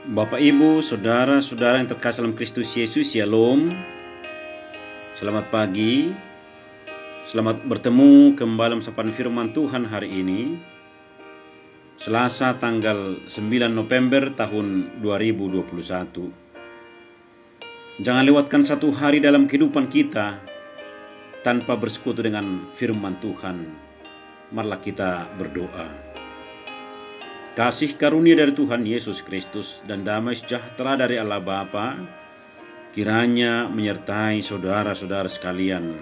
Bapak, Ibu, saudara-saudara yang terkasih dalam Kristus Yesus, Shalom. Selamat pagi. Selamat bertemu kembali dalam sapaan firman Tuhan hari ini, Selasa tanggal 9 November tahun 2021. Jangan lewatkan satu hari dalam kehidupan kita tanpa bersekutu dengan firman Tuhan. Marilah kita berdoa. Kasih karunia dari Tuhan Yesus Kristus dan damai sejahtera dari Allah Bapa kiranya menyertai saudara-saudara sekalian.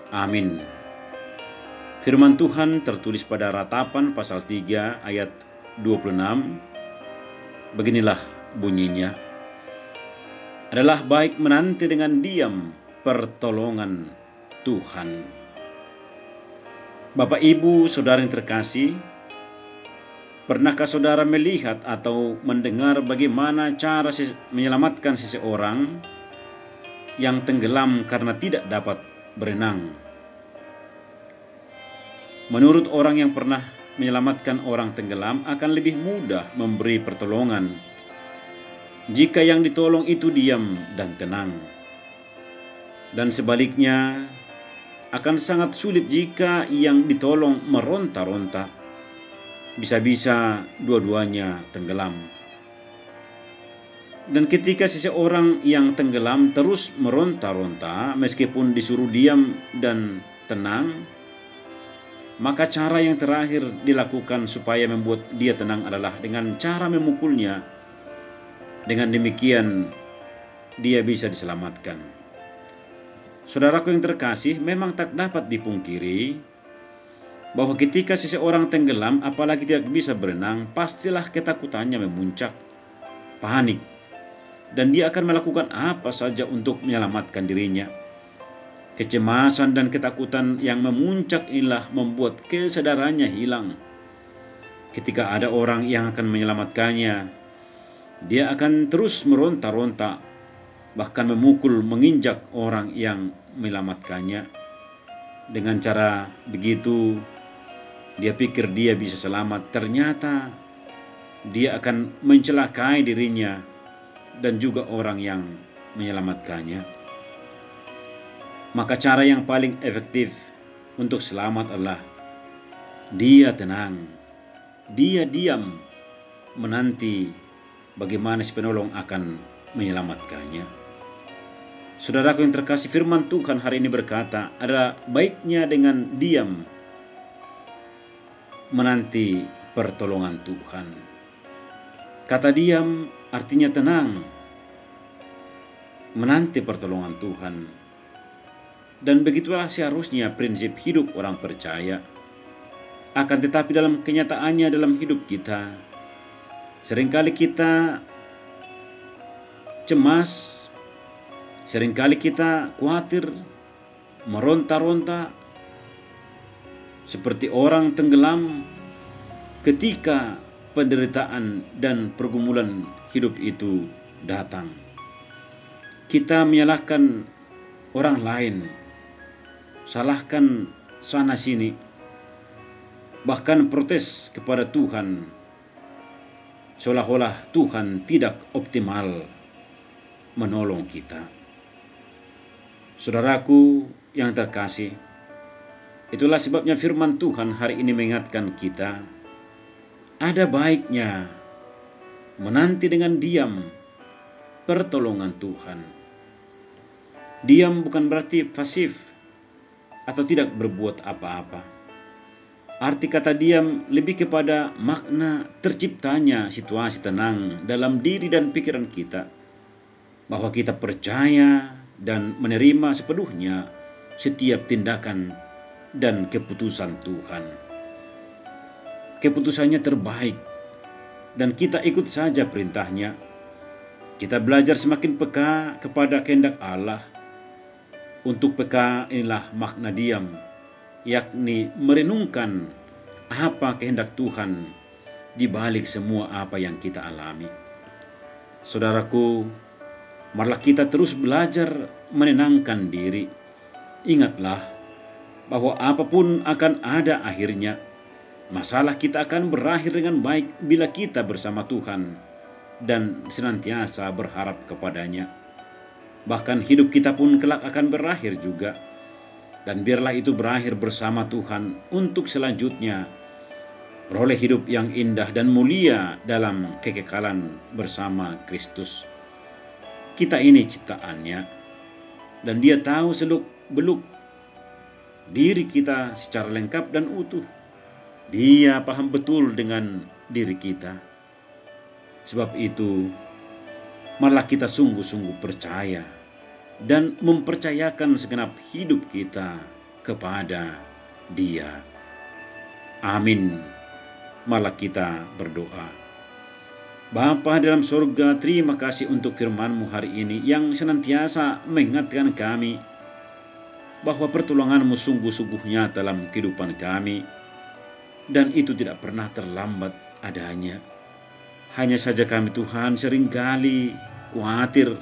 Amin. Firman Tuhan tertulis pada Ratapan pasal 3 ayat 26. Beginilah bunyinya. Adalah baik menanti dengan diam pertolongan Tuhan. Bapak, Ibu, saudara yang terkasih, pernahkah saudara melihat atau mendengar bagaimana cara menyelamatkan seseorang yang tenggelam karena tidak dapat berenang? Menurut orang yang pernah menyelamatkan orang tenggelam, akan lebih mudah memberi pertolongan jika yang ditolong itu diam dan tenang. Dan sebaliknya, akan sangat sulit jika yang ditolong meronta-ronta. Bisa-bisa dua-duanya tenggelam. Dan ketika seseorang yang tenggelam terus meronta-ronta meskipun disuruh diam dan tenang, maka cara yang terakhir dilakukan supaya membuat dia tenang adalah dengan cara memukulnya. Dengan demikian dia bisa diselamatkan. Saudaraku yang terkasih, memang tak dapat dipungkiri bahwa ketika seseorang tenggelam, apalagi tidak bisa berenang, pastilah ketakutannya memuncak, panik, dan dia akan melakukan apa saja untuk menyelamatkan dirinya. Kecemasan dan ketakutan yang memuncak inilah membuat kesadarannya hilang. Ketika ada orang yang akan menyelamatkannya, dia akan terus meronta-ronta, bahkan memukul, menginjak orang yang menyelamatkannya. Dengan cara begitu, dia pikir dia bisa selamat, ternyata dia akan mencelakai dirinya dan juga orang yang menyelamatkannya. Maka cara yang paling efektif untuk selamat adalah dia tenang, dia diam, menanti bagaimana si penolong akan menyelamatkannya. Saudaraku yang terkasih, firman Tuhan hari ini berkata, ada baiknya dengan diam menanti pertolongan Tuhan. Kata diam artinya tenang, menanti pertolongan Tuhan. Dan begitulah seharusnya prinsip hidup orang percaya. Akan tetapi dalam kenyataannya dalam hidup kita, seringkali kita cemas, seringkali kita khawatir, meronta-ronta, seperti orang tenggelam ketika penderitaan dan pergumulan hidup itu datang. Kita menyalahkan orang lain, salahkan sana sini, bahkan protes kepada Tuhan, seolah-olah Tuhan tidak optimal menolong kita. Saudaraku yang terkasih, itulah sebabnya firman Tuhan hari ini mengingatkan kita, ada baiknya menanti dengan diam pertolongan Tuhan. Diam bukan berarti pasif atau tidak berbuat apa-apa. Arti kata diam lebih kepada makna terciptanya situasi tenang dalam diri dan pikiran kita, bahwa kita percaya dan menerima sepenuhnya setiap tindakan dan keputusan Tuhan. Keputusannya terbaik dan kita ikut saja perintahnya. Kita belajar semakin peka kepada kehendak Allah. Untuk peka inilah makna diam, yakni merenungkan apa kehendak Tuhan di balik semua apa yang kita alami. Saudaraku, marilah kita terus belajar menenangkan diri. Ingatlah bahwa apapun akan ada akhirnya. Masalah kita akan berakhir dengan baik bila kita bersama Tuhan. dan senantiasa berharap kepadanya. Bahkan hidup kita pun kelak akan berakhir juga. Dan biarlah itu berakhir bersama Tuhan untuk selanjutnya beroleh hidup yang indah dan mulia dalam kekekalan bersama Kristus. Kita ini ciptaannya, dan Dia tahu seluk-beluk diri kita secara lengkap dan utuh. Dia paham betul dengan diri kita. Sebab itu, malah kita sungguh-sungguh percaya dan mempercayakan segenap hidup kita kepada Dia. Amin. Malah kita berdoa. Bapa dalam surga, terima kasih untuk firman-Mu hari ini yang senantiasa mengingatkan kami bahwa pertolongan-Mu sungguh-sungguh nyata dalam kehidupan kami, dan itu tidak pernah terlambat adanya. Hanya saja kami Tuhan seringkali khawatir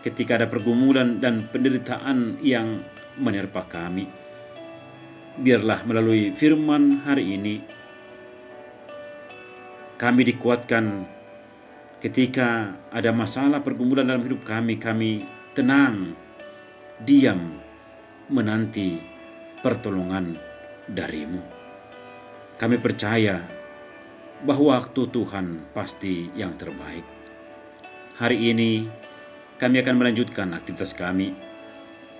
ketika ada pergumulan dan penderitaan yang menerpa kami. Biarlah melalui firman hari ini kami dikuatkan ketika ada masalah pergumulan dalam hidup kami. Kami tenang, diam, menanti pertolongan dari-Mu. Kami percaya bahwa waktu Tuhan pasti yang terbaik. Hari ini kami akan melanjutkan aktivitas kami.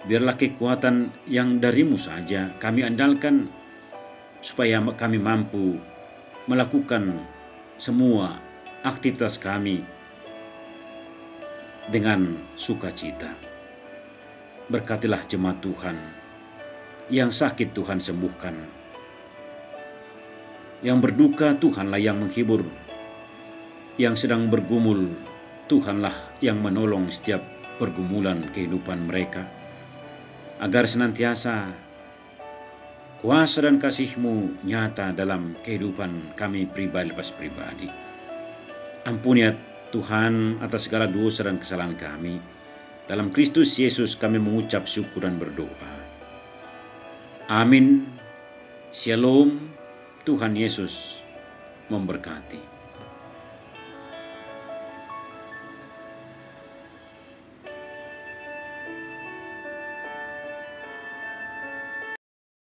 Biarlah kekuatan yang dari-Mu saja kami andalkan, supaya kami mampu melakukan semua aktivitas kami dengan sukacita. Berkatilah jemaat Tuhan yang sakit, Tuhan sembuhkan. Yang berduka, Tuhanlah yang menghibur. Yang sedang bergumul, Tuhanlah yang menolong setiap pergumulan kehidupan mereka, agar senantiasa kuasa dan kasih-Mu nyata dalam kehidupan kami pribadi. Ampuni ya Tuhan atas segala dosa dan kesalahan kami. Dalam Kristus Yesus kami mengucap syukur dan berdoa. Amin. Shalom. Tuhan Yesus memberkati.